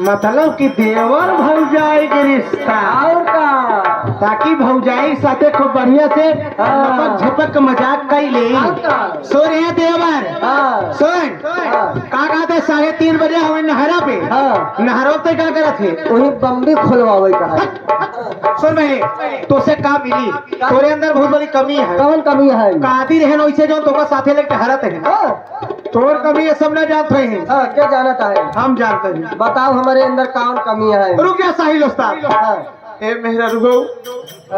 मतलब कि देवर भौजाई के रिश्ता और का ताकि भौजाई साथे खूब बढ़िया से लपक झपक मजाक कर ले। सो रहे देवर सुन का कहते 3:30 बजे हमें नहरा पे नहरो पे क्या करे थे वही बम्बी खोलवावे का है। सुन भाई तो से का मिली तोरे अंदर बहुत बड़ी कमी है। कौन कमी है? कादी रहन वैसे जो तो साथे लेके हरत है तोर कमी है सब ना जानते हैं। क्या जानता है? हम जानते हैं। बताओ हमारे अंदर कौन कमी है? रुक जा साहिल उस्ताद ए मेहरा रुको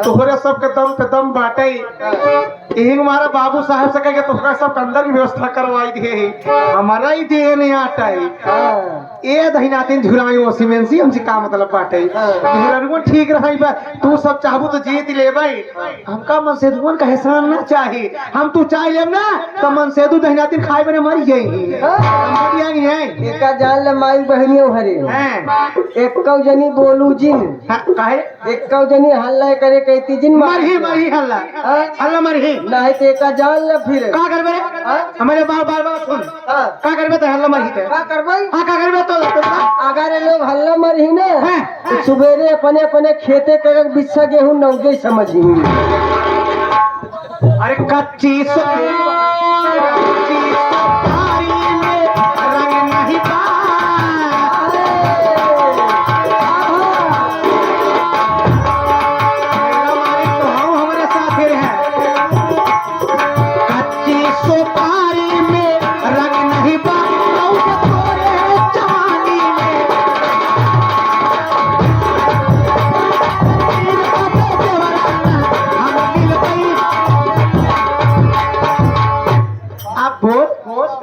तोहरे सब के दम पे दम बाटे यही हमारा बाबू साहब से कह के तोहरा सब अंदर की व्यवस्था करवाई दिए हमारा ही दिए नहीं आता है ए दहिनातिन झुराई वो सीमेंसी हमसे का मतलब बाटे मेहरा रुको ठीक रही बा तू सब चाहबू तो जीत ले भाई हमका मनसेदुन का एहसान ना चाहिए हम तू चाह लेब ना तो मनसेदु दहिनातिन खाए बने मर जाई एका जान ले माई बहनियों हरे एक कौ जनी बोलू जिन काहे एक कौ जनी हल्ला करे कहती जिन मरही मरही हल्ला हल्ला मरही नहीं तो एका जान ले फिर का करबे हमारे बार बार बार सुन का करबे तो हल्ला मरही ते का करबे हां का करबे तो अगर लोग हल्ला मरही ना तो सुबेरे अपने अपने खेते के बिस्सा गेहूं नौगे समझी अरे कच्ची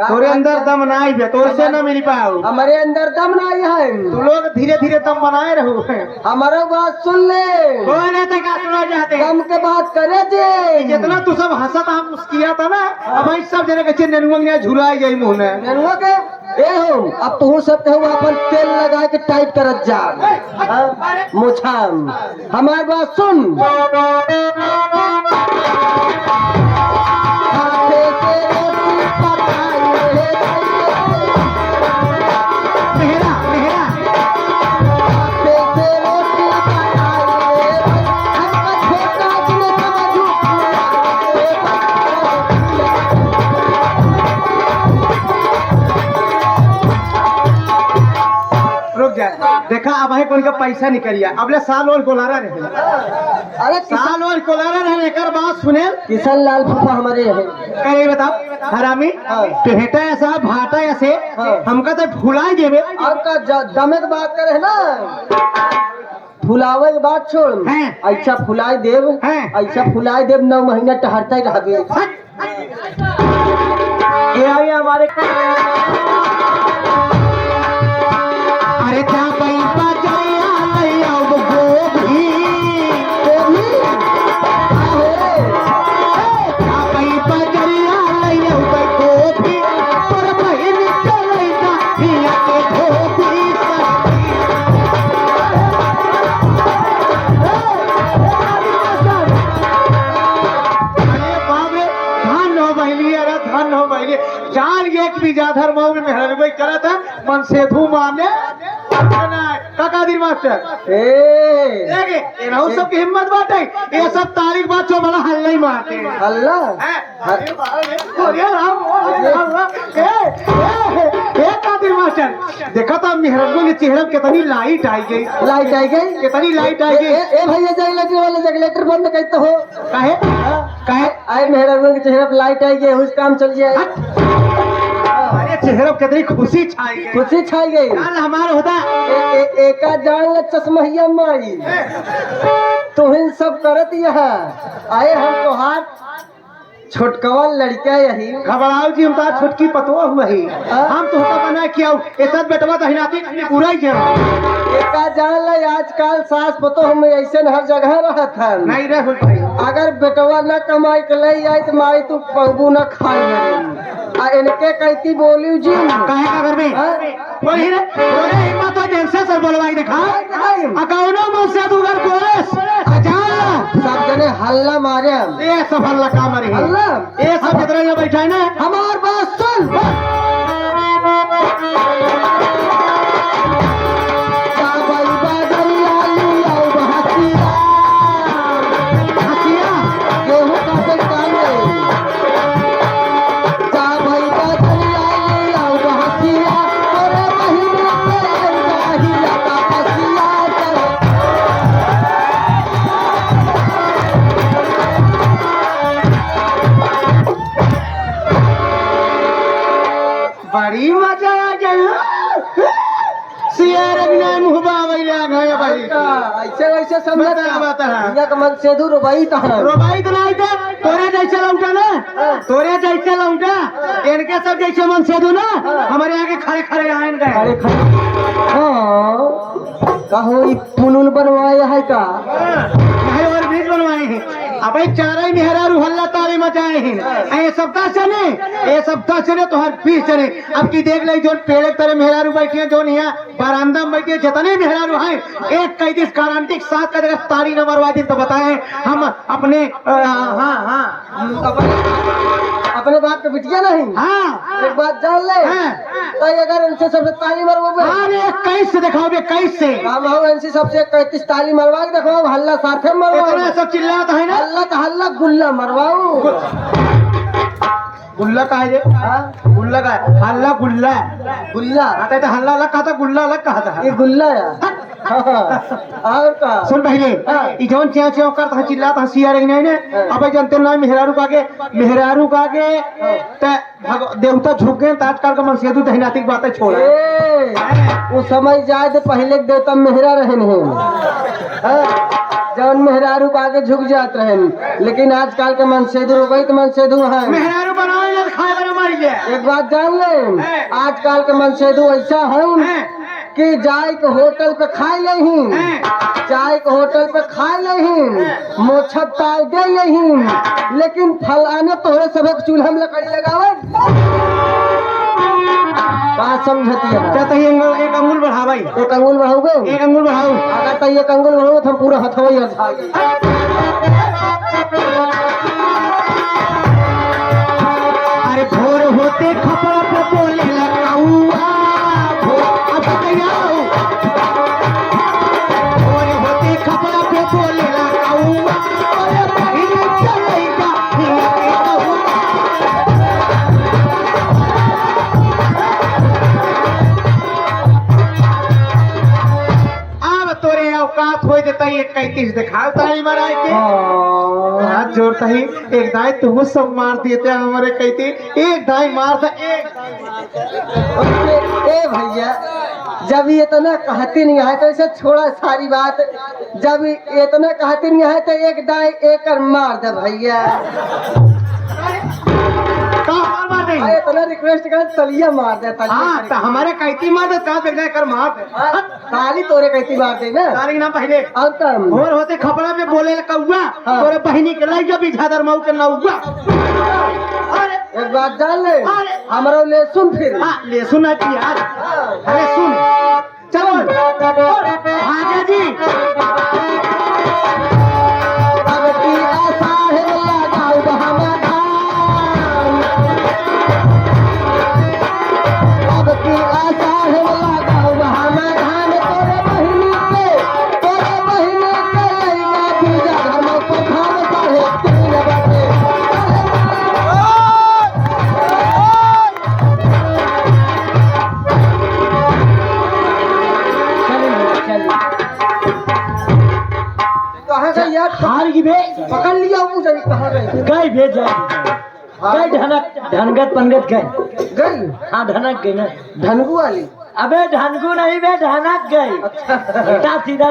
तोरे अंदर दम नहीं है तोर से न मिल पाओ। हमारे अंदर दम नहीं है। तू लोग धीरे धीरे दम बनाए रहो हमारा बात सुन ले कोई नहीं तो क्या सुना चाहते दम के बात करे जे जितना तू सब हंसत हम किया था ना अब सब जने के नेनुआ झुराई गई मुंह ने नेनुआ के ए हो अब तू सब के अपन तेल लगा के टाइट करत जा मुछाम हमारी बात सुन देखा अब है कौन का पैसा निकलिया अबले साल और कोलारा रहे अरे साल और कोलारा रहने कर बात सुने किशन लाल फूफा हमारे है कहे बताओ हरामी पेटा ऐसा भाटा ऐसे हमका तो फुलाई देवे और का दमे की बात करे ना फुलावे की बात छोड़ ऐसा फुलाई देव ऐसा फुलाई देव 9 महीना टहरता ही रहबे ये आई हमारे अरे क्या पैसा जाया नहीं अब गोभी क्या पैसा जाया नहीं अब गोभी पर बहन चलेगा हिया के धोबी अरे बाप रे धन हो बहली अरे धन हो बहली जान एक भी जाधर मऊ में मेहरबानी करा था मन से धू मारने काकादिर मास्टर ए रहू सब की हिम्मत बाटे ये सब तारीख बात जो बड़ा हल्ला ही मारते हल्ला कादिर मास्टर देखा था मेहरबानी के चेहरे कितनी लाइट आई गई कितनी लाइट आई गई ए भैया जगलेटर वाले जगलेटर बंद कहते हो काहे काहे आए मेहरबानी के चेहरे पर लाइट आई गई उस काम चल जाए अरे चेहरे कितनी खुशी छाई गई कल हमारा होता एका जान ल चश्महिया माई तुहिन सब करत यहाँ आए हम तोहार छोटकवा लड़का यही घबराओ जी हम तो छोटकी पतवा हुआ ही हम तो होता बना किया ऐसा बेटवा दहिनाती पूरा ही एका जान ल आजकल सास पतो हम ऐसे हर जगह रहत है नहीं रह भाई अगर बेटवा न कमाई के ले आई तो माई तू पगबू न खाई आ इनके कहती बोली जी काहे का घर में बोली रे बोले हिम्मत हो जैसे सर बोलवाई दिखा अकाउनो में से तू घर पुलिस अजान सब जने हल्ला मारे ये सब हल्ला का मारे हल्ला ये सब कितना ये बैठा है ना हमार बात सुन सियार अग्नाय मुहबा वैले गए भाई ऐसे वैसे समझ बात है या कमल से दूर रोबाई तहां रोबाई तो नहीं थे तोरे जैसे लौटा ना तोरे जैसे लौटा इनके सब जैसे मन से दो ना हमारे आगे खड़े खड़े आयन गए अरे हाँ कहो ई पुनुन बनवाया है का और बीज बनवाए हैं अब चारा ही मेहरारू हल्ला ताली मचाए हैं ये सप्ताह चले ये सप्ताह चले तो हर बीस चले अब की देख ले जो पेड़ तरह मेहरारू बैठे हैं जो यहाँ बरामदा में बैठे जितने मेहरारू हैं एक कई गारंटी साथ का ताली न मरवा दी तो बताए हम अपने अपने बाप के बिटिया नहीं हाँ एक बात जान ले तो अगर उनसे सबसे ताली मरवाओगे अरे 21 से दिखाओगे 21 से हम हो इनसे सबसे 31 ताली मरवा के देखो हल्ला साथे मरवाओ इतना सब चिल्लाता है ना हल्ला तो हल्ला गुल्ला मरवाओ गुल्ला का है गुल्ला का है हल्ला गुल्ला गुल्ला आता तो हल्ला अलग कहा था गुल्ला अलग कहा था ये गुल्ला है और का सुन पहले ई जौन चिया चिया करता चिल्लाता सिया रे नहीं ने अब जानते ना मेहरारू का के त देवता झुक गए आजकल का मनसेदू दहनाती बातें छोड़ा वो समय जाए तो पहले के देवता मेहरा रहे नहीं जौन मेहरारू का आगे झुक जात रहे लेकिन आजकल के मनसेदू हो गई तो मनसेदू है मेहरारू बनाए या खाए बना मार गया एक बात जान ले आजकल के मनसेदू ऐसा है कि जाए के होटल पे खाए नहीं जाए के होटल पे खाए नहीं मोछा ताव दे नहीं लेकिन फलाने तोहरे सबक चूल्हा में लकड़ी लगावे बात समझती है कहते हैं एक अंगुल बढ़ावाई एक अंगुल बढ़ाओगे एक अंगुल बढ़ाओ अगर तो एक अंगुल बढ़ाओ तो हम पूरा हथवई अरे भोर होते खपड़ा पे बोले लगाऊआ भोर होते खपड़ा पे बोले लगाऊआ अरे बहिनी चलेगा अब तोरे औकात हो देता है 31 दिखाओ ताली मराए के हाथ जोड़ता ही एक दाई तुम सब मार दिए थे हमारे कहते एक दाई मार था ए भैया जब ये इतना कहते नहीं है तो ऐसे छोड़ा सारी बात जब ये इतना कहते नहीं है तो एक दाई एक मार दे भैया इतना रिक्वेस्ट कर तलिया मार दे हाँ तो हमारे कहती मार दे कहाँ देखना कर मार दे ताली तोरे कहती मार दे ना ताली ना पहले और कम और होते खपड़ा में बोले कौआ तोरे बहिनी के लाई जब झादर मऊ के नौआ एक बात जान ले हमारा ले सुन फिर ले सुना की यार अरे सुन चलो आगे जी अब की आशा है लगाओ बहाना अब की आशा है लगाओ बहाना धान तोरे बहिनी के लइया बीजा धर्म को धाम साढ़े 3 बजे कहाँ गई यार हार की बे पकड़ लिया मुझे कहाँ गई गई भेज गई धनगत पंगत गई गई हाँ धनक गई ना धनगू वाली अबे धनगू नहीं बे धनक गई अच्छा सीधा